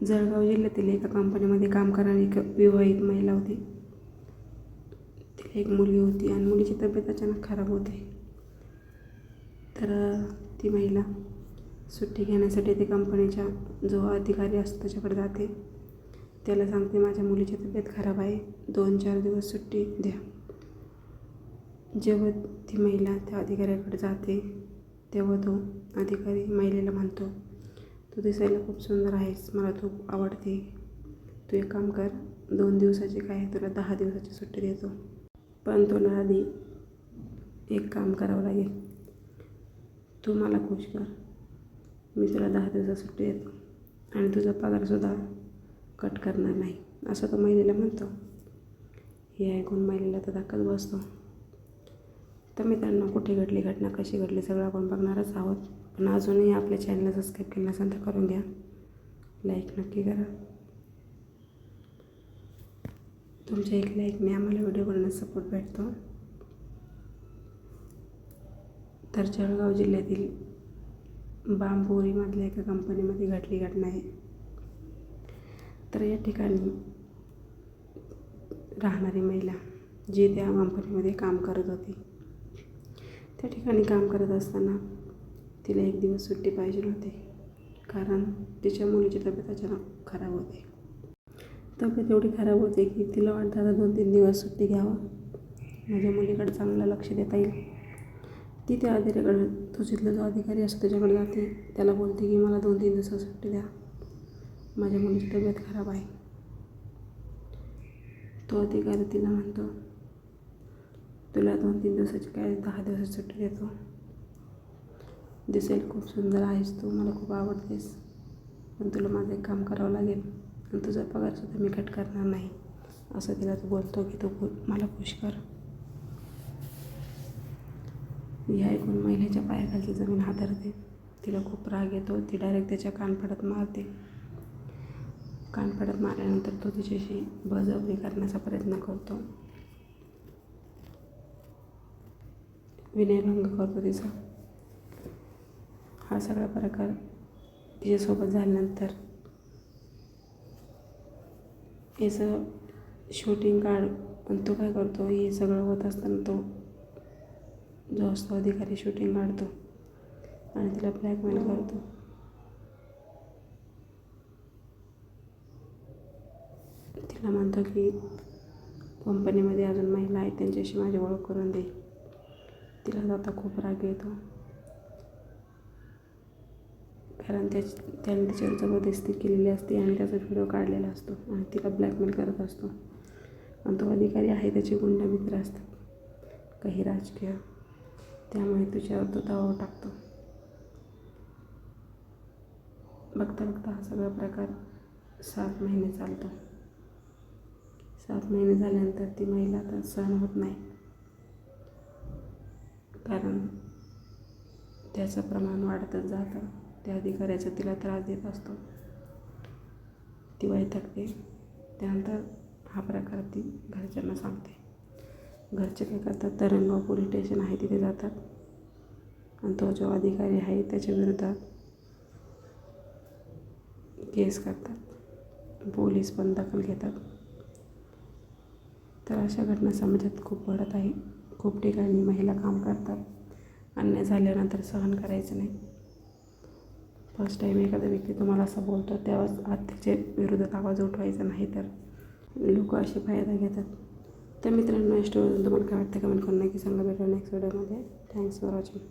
जळगाव जिल्ह्यातील एका कंपनीमध्ये काम करणारी एक विवाहित महिला होती. तिला एक मुलगी होती आणि मुलीची तब्येत अचानक खराब होते. तर ती महिला सुट्टी घेण्यासाठी ते कंपनीच्या जो अधिकारी असतो त्याच्याकडे जाते. त्याला सांगते, माझ्या मुलीची तब्येत खराब आहे, 2-4 दिवस सुट्टी द्या. जेव्हा ती महिला त्या अधिकाऱ्याकडे जाते तेव्हा तो अधिकारी महिलेला म्हणतो, तू दिसायला खूप सुंदर आहेस, मला तू आवडते. तू एक काम कर, 2 दिवसाची काय तुला 10 दिवसाची सुट्टी देतो. पण तुला आधी एक काम करावं लागेल. तू मला खुश कर, मी तुला 10 दिवसाची सुट्टी देतो आणि तुझा पगारसुद्धा कट करणार नाही, असं तो महिलेला म्हणतो. हे ऐकून महिलेला तर धक्काच बसतो. तर मित्रांनो, कुठे घडली घटना, कशी घडली, सगळं आपण बघणारच आहोत. पण अजूनही आपल्या चॅनलला सबस्क्राईब केलं नसेल तर करून घ्या, लाईक नक्की करा. तुमच्या एक लाईकने आम्हाला व्हिडिओ बनवण्यास सपोर्ट भेटतो. तर जळगाव जिल्ह्यातील बांबोरीमधल्या एका कंपनीमध्ये घडली घटना आहे. तर या ठिकाणी राहणारी महिला जी त्या कंपनीमध्ये काम करत होती, त्या ठिकाणी काम करत असताना तिला एक दिवस सुट्टी पाहिजे होती, कारण तिच्या मुलीची तब्येत अचानक खराब होते. तब्येत एवढी खराब होते की तिला वाटतं आता 2-3 दिवस सुट्टी घ्यावं, माझ्या मुलीकडे चांगलं लक्ष देता येईल. ती त्या अधिकाऱ्याकडे, तो तिथला जो अधिकारी असतो त्याच्याकडे जाते. त्याला बोलते की मला 2-3 दिवस सुट्टी द्या, माझ्या मुलीची तब्येत खराब आहे. तो अधिकारी तिला म्हणतो, तुला 2-3 दिवसाची काय 10 दिवसाची सुट्टी देतो. दिसेल खूप सुंदर आहेस तू, मला खूप आवडतेस, पण तुला माझं एक काम करावं लागेल आणि तुझा पगारसुद्धा मी कट करणार नाही, असं तिला तो बोलतो की तू मला खुश कर. हे ऐकून महिलेच्या पायाखालची जमीन हादरते. तिला खूप राग येतो. ती डायरेक्ट त्याच्या कानफडत मारते. कानफडत मारल्यानंतर तो तिच्याशी बळजबरी करण्याचा प्रयत्न करतो, विनयभंग करतो तिचा. हा सगळा प्रकार तिच्यासोबत झाल्यानंतर याचं शूटिंग काढ. पण तो काय करतो, हे सगळं होत असताना तो जो असतो अधिकारी शूटिंग काढतो आणि तिला ब्लॅकमेल करतो. तिला म्हणतो की कंपनीमध्ये अजून महिला आहेत, त्यांच्याशी माझी ओळख करून दे. तिला आता खूप राग येतो, कारण त्याने तिच्यावर जबरदस्ती केलेली असते आणि त्याचा व्हिडिओ काढलेला असतो आणि तिला ब्लॅकमेल करत असतो. आणि तो अधिकारी आहे त्याचे गुंड मित्र असतात, काही राजकीय, त्यामुळे तुझ्यावर तो दबाव टाकतो. बघता बघता हा सगळा प्रकार 7 महिने चालतो. 7 महिने झाल्यानंतर ती महिला आता सहन होत नाही, कारण त्याचं प्रमाण वाढतच जातं. त्या अधिकाऱ्याचा तिला त्रास देत असतो. ती वैतागते. त्यानंतर हा प्रकार ती घरच्यांना सांगते. घरचे काय करतात, तरंगाव पोलीस स्टेशन आहे तिथे जातात आणि तो जो अधिकारी आहे त्याच्या विरोधात केस करतात. पोलीस पण दखल घेतात. तर अशा घटना समाजात खूप घडत आहे. खूप ठिकाणी महिला काम करतात. अन्याय झाल्यानंतर सहन करायचं नाही. फर्स्ट टाईम एखादा व्यक्ती तुम्हाला असं बोलतो तेव्हाच त्याच्या विरोधात आवाज उठवायचा नाही, तर लोक असे फायदा घेतात. तर मित्रांनो, या स्टोरीबद्दल तुम्हाला काय वाटतं कमेंट करून नक्की सांगा. भेटूया नेक्स्ट व्हिडिओमध्ये. Thanks for watching.